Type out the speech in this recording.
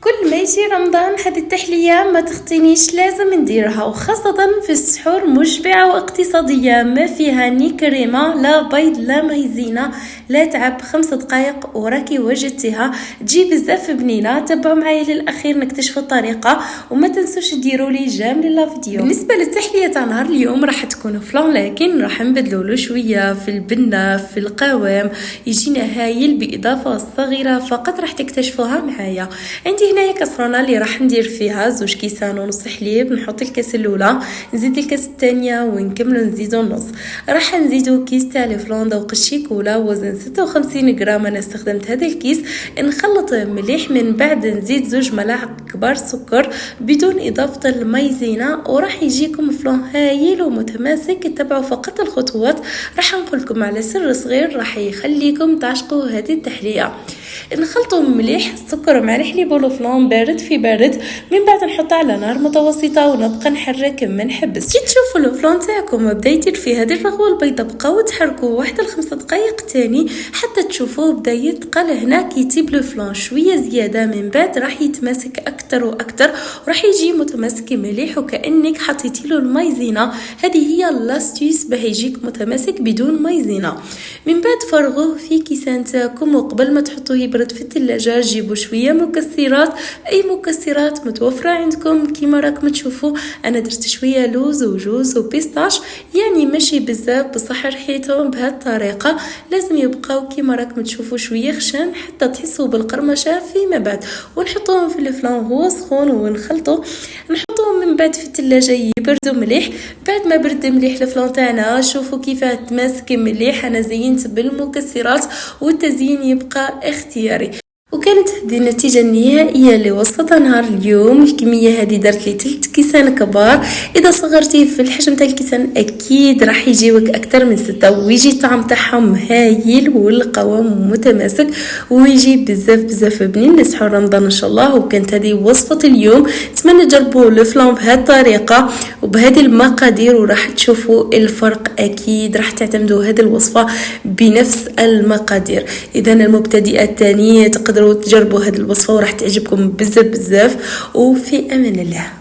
كل ما يجي رمضان هذه التحلية ما تخطينيش، لازم نديرها، وخاصة في السحور مشبعة واقتصادية، ما فيها ني كريمة لا بيض لا مايزينا لا تعب. 5 دقائق وراكي وجدتها، تجي بزاف بنينة. تابعوا معايا للاخير نكتشف الطريقة، وما تنسوش ديروا لي جيم للفيديو. بالنسبة للتحلية تاع نهار اليوم راح تكون فلان، لكن راح نبدلوا له شوية في البنة في القوام، يجينا هايل باضافة صغيرة فقط راح تكتشفوها معايا. عندي هنايا كاسرونه اللي راح ندير فيها 2 كيسان ونص حليب. نحط الكاس الاولى، نزيد الكاس الثانيه، ونكملوا نزيدوا النص. راح نزيدوا كيس تاع الفلان ذوق الشيكولا وزن 56 غرام. انا استخدمت هذا الكيس. نخلط مليح، من بعد نزيد 2 ملاعق كبار سكر بدون اضافه المايزينا، وراح يجيكم فلان هايل ومتماسك. اتبعوا فقط الخطوات، راح نقول لكم على سر صغير راح يخليكم تعشقوا هذه التحليه. نخلطوا مليح السكر مع الحليب والفلان بارد في بارد، من بعد نحطه على نار متوسطه ونبقى نحرك ما نحبس. كي تشوفوا الفلان تاعكم بدا يدير فيه هذه الرغوه البيضاء، بقاو تحركوه 1 ل 5 دقائق تاني حتى تشوفوه بدا يتقل. هنا كيتيب الفلان شويه زياده، من بعد راح يتماسك اكثر واكثر، وراح يجي متماسك مليح وكانك حطيتي له المايزينا. هذه هي لاستيس باه يجيك متماسك بدون مايزينا. من بعد فرغوه في كيسان تاعكم، وقبل ما تحطوه يبرد في الثلاجه جيبوا شويه مكسرات، اي مكسرات متوفره عندكم. كيما راكم تشوفوا انا درت شويه لوز وجوز وبيستاش، يعني ماشي بزاف بصح ريحتهم بهذه الطريقه. لازم يبقاو كيما راكم تشوفوا شويه خشان حتى تحسوا بالقرمشه فيما بعد. ونحطوهم في الفلان وهو سخون ونخلطوا. نحطوهم من بعد في الثلاجه يبردوا مليح. بعد ما برد مليح الفلان تاعنا، شوفوا كيفاه تماسك مليح. انا زينت بالمكسرات والتزيين يبقى اختياري. وكانت هذه النتيجة النهائية لوصفتها نهار اليوم. الكمية هذه درت لي 3 كيسان كبار. إذا صغرتيه في الحجم تاع الكيسان أكيد راح يجيوك أكثر من 6، ويجي الطعم تاعهم هايل والقوام متماسك، ويجي بزاف بنين لسحور رمضان إن شاء الله. وكانت هذه وصفة اليوم. نتمنى تجربوا الفلان بهذه الطريقة وبهذه المقادير، وراح تشوفوا الفرق. أكيد راح تعتمدوا هذه الوصفة بنفس المقادير. إذا المبتدئات الثانية تقدروا تجربوا هذه الوصفة وراح تعجبكم بزاف. وفي أمان الله.